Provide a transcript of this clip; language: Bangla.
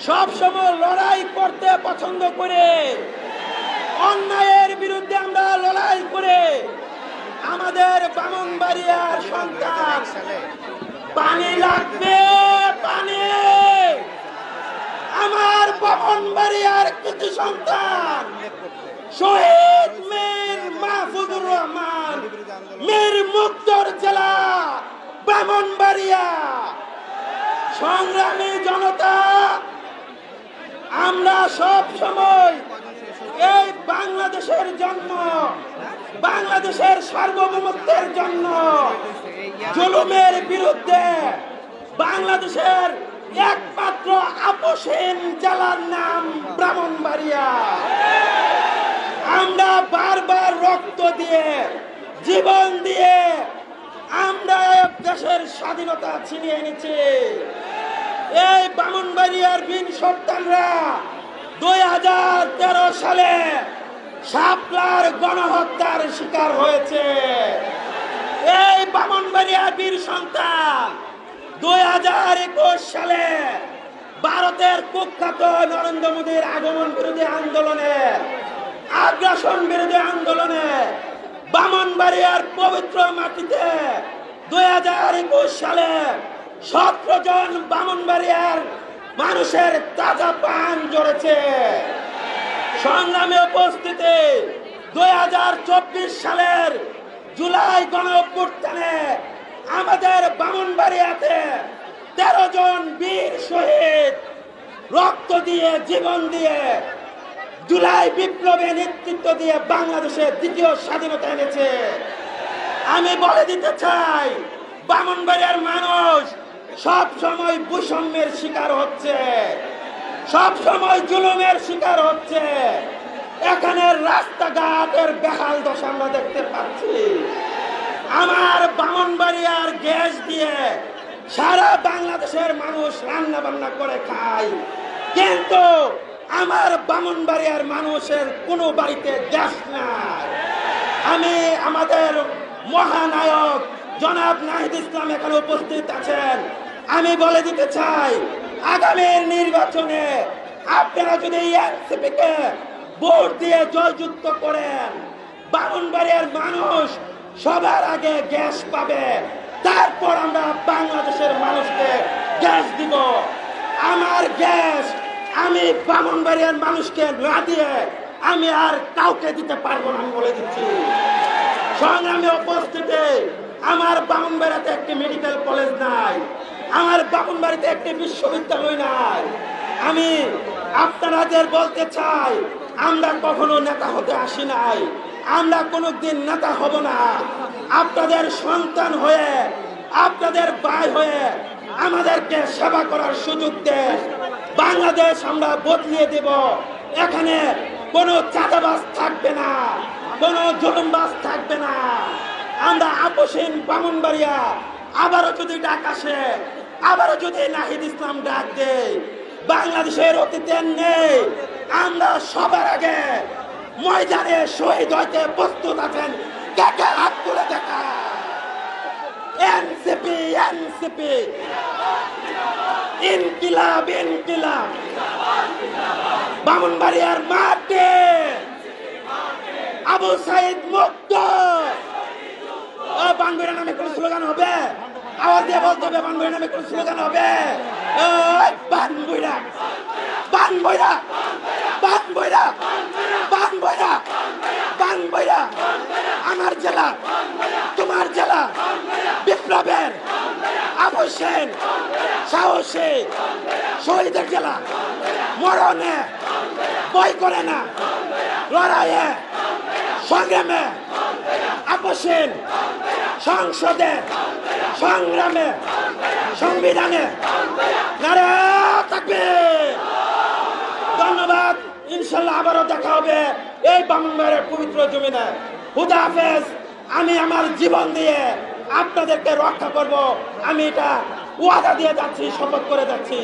সব সময় লড়াই করতে পছন্দ করে, অন্যায়ের বিরুদ্ধে আমরা লড়াই করে আমাদের ব্রাহ্মণবাড়িয়ার সন্তান পানি লাগবে, পানি। আমার ব্রাহ্মণবাড়িয়ার কৃতি সন্তান শহীদ মীর মাহফুজুর রহমান, মীর মুক্তর জেলা ব্রাহ্মণবাড়িয়া। সংগ্রামী জনতা, আমরা সব সময় এই বাংলাদেশের জন্য, বাংলাদেশের সার্বভৌমত্বের জন্য, জুলুমের বিরুদ্ধে বাংলাদেশের একমাত্র আপোষহীন জেলার নাম ব্রাহ্মণবাড়িয়া। আমরা বারবার রক্ত দিয়ে, জীবন দিয়ে আমরা দেশের স্বাধীনতা ছিনিয়ে এনেছি। এই ব্রাহ্মণবাড়িয়ার বীর সন্তানরা 2013 সালে শাপলার গণহত্যার শিকার হয়েছে। এই ব্রাহ্মণবাড়িয়ার বীর সন্তান 2021 সালে ভারতের কুখ্যাত নরেন্দ্র মোদীর আগমন বিরোধী আন্দোলনে, আগ্রাসন বিরোধী আন্দোলনে ব্রাহ্মণবাড়িয়ার পবিত্র মাটিতে 2021 সালে 17 জন ব্রাহ্মণবাড়িয়ার মানুষের তাজা প্রাণ জড়েছে। সংগ্রামে উপস্থিতি 2024 সালের জুলাই গণঅভ্যুত্থানে আমাদের ব্রাহ্মণবাড়িয়াতে 13 জন বীর শহীদ রক্ত দিয়ে, জীবন দিয়ে, জুলাই বিপ্লবে নেতৃত্ব দিয়ে বাংলাদেশের দ্বিতীয় স্বাধীনতা এনেছে। আমি বলে দিতে চাই, ব্রাহ্মণবাড়িয়ার মানুষ সব সময় বৈষম্যের শিকার হচ্ছে, সব সময় জুলুমের শিকার হচ্ছে। এখানে রাস্তাঘাটের বেহাল দশা আমরা দেখতে পাচ্ছি। আমার ব্রাহ্মণবাড়িয়ার গ্যাস দিয়ে সারা বাংলাদেশের মানুষ রান্না বান্না করে খায়, কিন্তু আমার ব্রাহ্মণবাড়িয়ার মানুষের কোনো বাড়িতে গ্যাস নাই। আমি আমাদের মহানায়ক জনাব নাহিদ ইসলাম এখানে উপস্থিত আছেন। আমি বলে দিতে চাই, আগামীর নির্বাচনে আপনারা যদি এনসিপি কে ভোট দিয়ে জয়যুক্ত করেন, ব্রাহ্মণবাড়িয়ার মানুষ সবার আগে গ্যাস পাবে, তারপর আমরা বাংলাদেশের মানুষকে গ্যাস দিব। আমার গ্যাস আমি ব্রাহ্মণবাড়িয়ার মানুষকে না দিয়ে আমি আর কাউকে দিতে পারবো না, আমি বলে দিচ্ছি। সংগ্রামে উপস্থিতি, আমার ব্রাহ্মণবাড়িয়াতে একটি মেডিকেল কলেজ নাই, আমার ব্রাহ্মণবাড়িতে একটি বিশ্ববিদ্যালয় নাই। আমি আপনাদের বলতে চাই, আমরা কখনো নেতা হতে আসি নাই, আমরা কোনোদিন নেতা হব না। আপনাদের সন্তান হয়ে, আপনাদের ভাই হয়ে আমাদেরকে সেবা করার সুযোগ দেন। বাংলাদেশ আমরা বদলিয়ে দেব। এখানে কোনো চাঁদাবাজ থাকবে না, কোনো জুলুমবাজ থাকবে না। আমরা আপোষহীন ব্রাহ্মণবাড়িয়া। আবারও যদি ডাক আসে, আবারও যদি নাহিদ ইসলাম ডাক দেয়, বাংলাদেশের অতীতে নেই, আমরা সবার আগে ময়দানে শহীদ হইতে প্রস্তুত আছেন। কে কে হাত তুলে দেখা? এনসিপি, এনসিপি, ইনকিলাব, ইনকিলাব। ব্রাহ্মণবাড়িয়ার মাঠে আবু সাইদ মুক্ত। বানবইরা নামে কোন স্লোগান হবে? আওয়াজ দিয়ে বলতে হবে, বানবইরা নামে কোন স্লোগান হবে? বানবইরা, বানবইরা, বানবইরা, বানবইরা, বানবইরা। আমার জেলা, তোমার জেলা, বিপ্লবের, আপোষহীন, সাহসী, শহীদের জেলা। মরণে ভয় করে না, লড়াইয়ে, সংগ্রামে, আপোষহীন, সংসদে, সংগ্রামে, সংবিধানে নারে তাকবীর। ধন্যবাদ। ইনশাল্লাহ আবারও দেখা হবে এই ব্রাহ্মণবাড়িয়ার পবিত্র জমিনে। খুদা হাফেজ। আমি আমার জীবন দিয়ে আপনাদেরকে রক্ষা করব, আমি এটা ওয়াদা দিয়ে যাচ্ছি, শপথ করে যাচ্ছি।